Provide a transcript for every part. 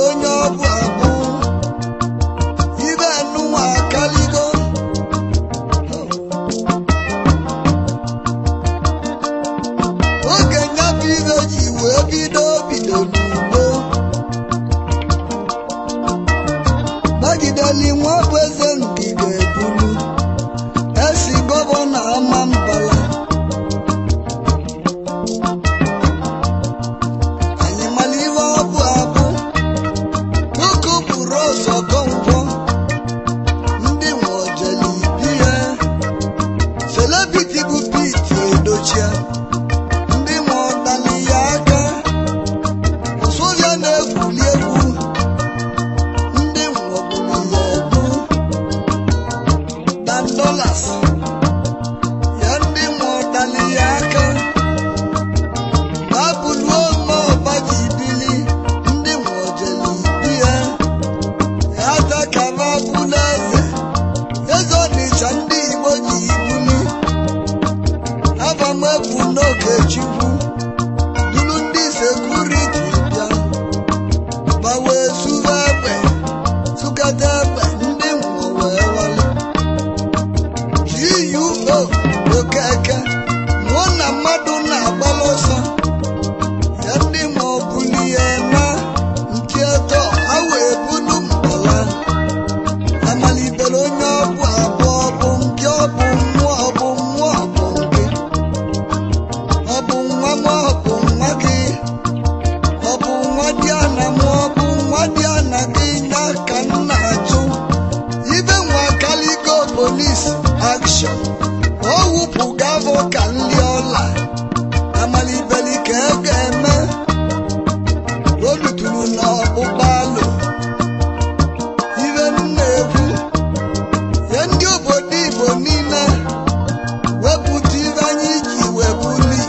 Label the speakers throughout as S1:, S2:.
S1: onye ọbụ abụ ibe nụnwa akaligo oge nyabụ ibe ji wee bido n'ugbo Magidali nwa bụ eze Ngige ebulu esi gọvanọ Amambala anyị mara iwe ọbụ abụ nwoke buru ọzọ gọnkwọ ndị nwe ojeli bihe selebiti bụ Pete Edochie ndị nwe ọdali ya aka ụsụbịa na-egwuli egwu $10 ya ndị nwọdali ya aka babuluo ma ọbaji ibili ndị nwọjeli ibi ya ya takara bụla eze Ọnịcha ndị Igbo ji ibuli abamegwu n'oge Chukwu duru ndị sekuriti bịa gbawe suga egbe sugata egbe ndị nwọ wee wale okeke mụọ na mmadụ na-agbala ọsọ ya ndị ma ọ bụli ya na nke eto ha wee bulu mbala amalibere onye ọbụ abụọ bụ nke ọbụ mmụọ ọbụ mmụọ ọbụ nke ọbụ nwa m ọbụ nwa gị ọbụ nwa dị ana m ọbụ nwa dị ana gị ya ka m na-ajụ ibe nwa kaligo polis akshọn o wụpụ gavọ ka nli ọla amalibeli ka e ga-eme o luturu n'ọkpụkpa alụ ibe m na-ekwu ya ndị obodo Igbo niile wepụta ibe anyị ji webuli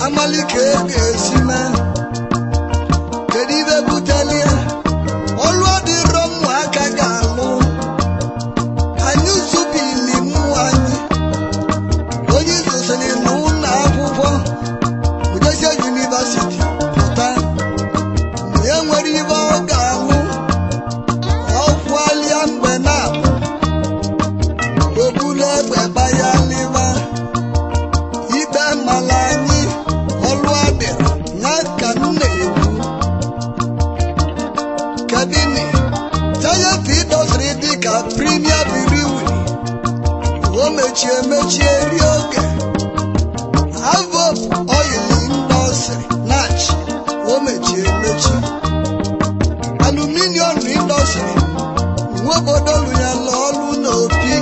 S1: amali ka e ga-esi mee kedu ibe butelie ọlụ ọdịrọ ụmụaka ga-alụ anyị zubili mmụọ anyị onye izosiri n'ụlọ akwụkwọ Udezie University pụta mgbe e nwere ibe ọ ga-alụ ọkwụalịa mgbe na-abụ obulu egbe gbaya liva ikpe mala anyị ọlụ adịrị ya ka m na-ekwu kedini giant industry dịka Premier Brewery o mechie rie oge Avop Oil Industry Nach o mechie emechi Aluminium Industry nwa obodo lụ ya la ọlụ n'opi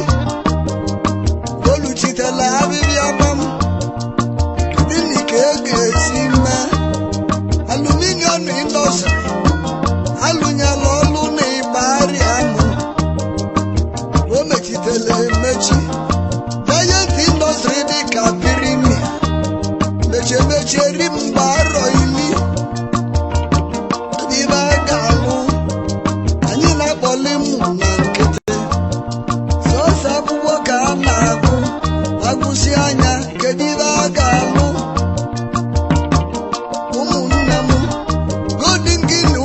S1: oluchitela abịbịa gbam kedini ka e ga-esi mee Aluminium Industry alụnyela ọlụ na ịgbari amụ o mechitela emechi Giant Industry dịka Premier mechie mgbe arọ ili ibe a ga-alụ anyị na-akpọli mụ na nkịtị sọsọ akwụkwọ ka a na-agụ agụsị anya kedu ibe a ga-alụ ụmụnne m Golden Guinea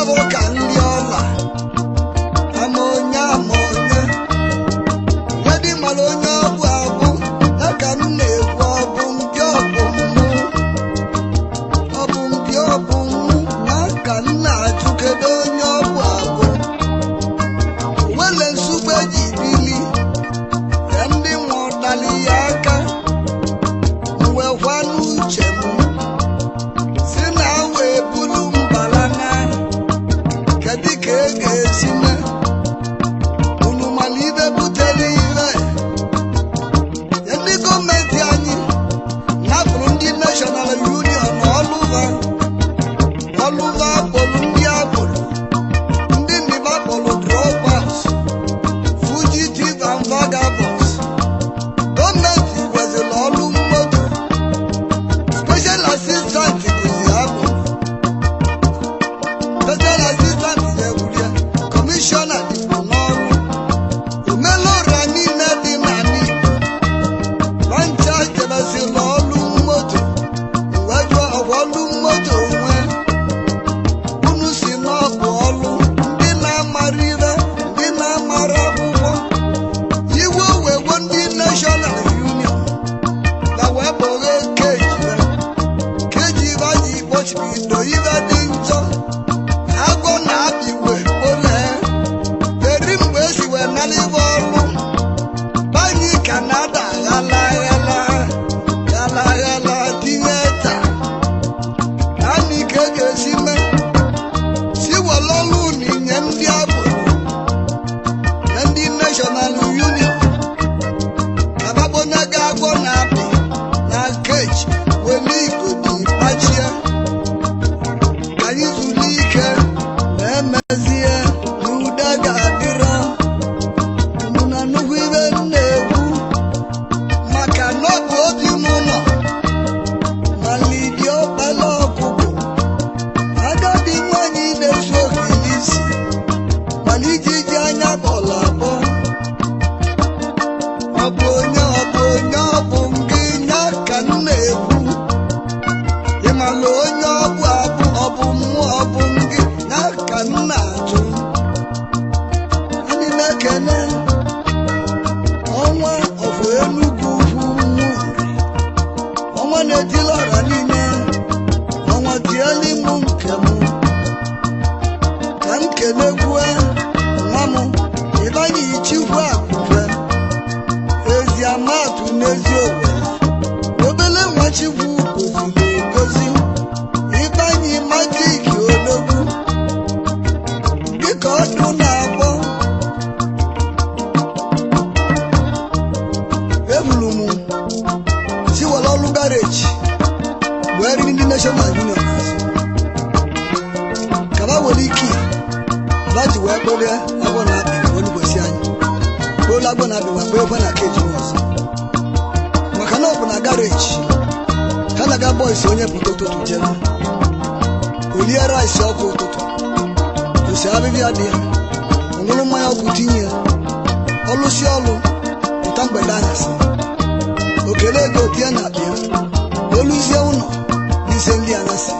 S1: bụ ka nri ọla ama onye ya dị mara onye ọbụ abụ ya ka m na-ekwu ọbụ mụ na ka m na-ajụ kedu onye ọbụ abụ wele nsugbe ji bili ya ndị nwa ụdali ya aka mwekwa n'uche m si na wee bulu mbala na kedu ka e ga-esi mee unu mara ibe butere ihe ya ndị gọọmenti anyị napụrụ ndị National Union ọlụva kpọrọ ndị agboro ndị nniba kpọrọ dropouts fugitive and vagabonds gọọmenti weziri ọlụ mmoto special assistant kụzi agboro special assistant na-egwurie kọmishọna dịkwa n'ọrụ omelụra niile dị n'ala Igbo mancha jebezila ọlụ mmoto wejụọ ọgwa ọlụ mmoto onwe unu si n'ọbụ ọlụ ndị na-amara ire ndị na-amara akwụkwọ iwe wegwo ndị National Union na wee bụrụ keji baji kpochibido ibe dị njọ agwọ na-abịwe ole eri mgbe esi wee nara ibe ọlụ banyị ka na-ada ghala tinye taa naanị ka e ga-esi mee si were ọlụ n'inye ndị agboro na ndị National Union ababonye ga-agwọ na-apị na keji wele igodi kpachie ka anyị zuru ike na emezie na ude ga-adịrọ unu na nnukwu ibe m na-ekwu maka na ọ bụ obi m nọ ma lidi ọkpala ọkụkụ agadi nwanyị na-ezu ohiri isi mana iji anya bọọlụ abụọ ọ bụ gị nya ka m na-ekwu ịmala onye ọbụ abụ ọ bụ mmụọ ọ bụ gị nya ka m na-ajụ anyị na-ekene ọnwa ọfụ Enugu ugwu Nwuri ọnwa na-etili ọra niile ọnwa tieli mụ nke m ka m kenegwue nwa m ịbanye ichikwu akụfe ezi amatụ n'ezi Owere obele nwa Chikwu goziri egozi ịbanye magik odogwu dịka ọdụ na-agbọ ebulu m siwere ọlụ gareji wee riri ndị National Union azụ kaba were ike baji wee kpọrọ agwọ na-abị onugbosi anyị kpọrọ agwọ na-abị wee kpọọ ekwe na keji ọzọ maka na ọ bụ na gareji ha na-aga bọis onye pụta ụtụtụ jere olie rice ọkụ ụtụtụ osi abịbịa dị ya ọṅụrụ mmanya ọkụ tinye ya ọlụsi ọlụ pụta mgbede anyasị okele ego tie na akpa ya oluzie ụlọ n'ise ndị anyasị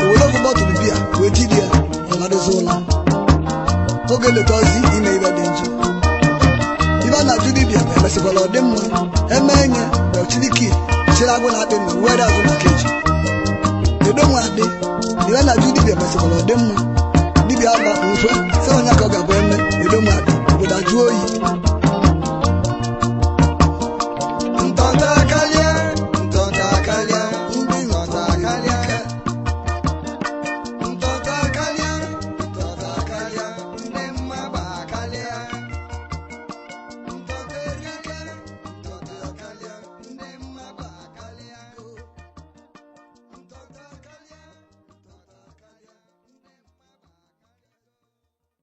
S1: owere ofu bọtụlụ biya wee tidi ya ọladozi ụlọ oge letazi ime ibe dị njọ ibe a na-ajụ dibịa ma emesịkwala ọ dị mma eme enye na ochiriki chịrị agwụ na-akpị na were azụ na keji edo nwa adị ibe a na-ajụ dibịa mesịkwala ọ dị mma dibịa agba mfe sị onye ka ọ ga-abụ eme edo nwa adị obodo ajụ oyi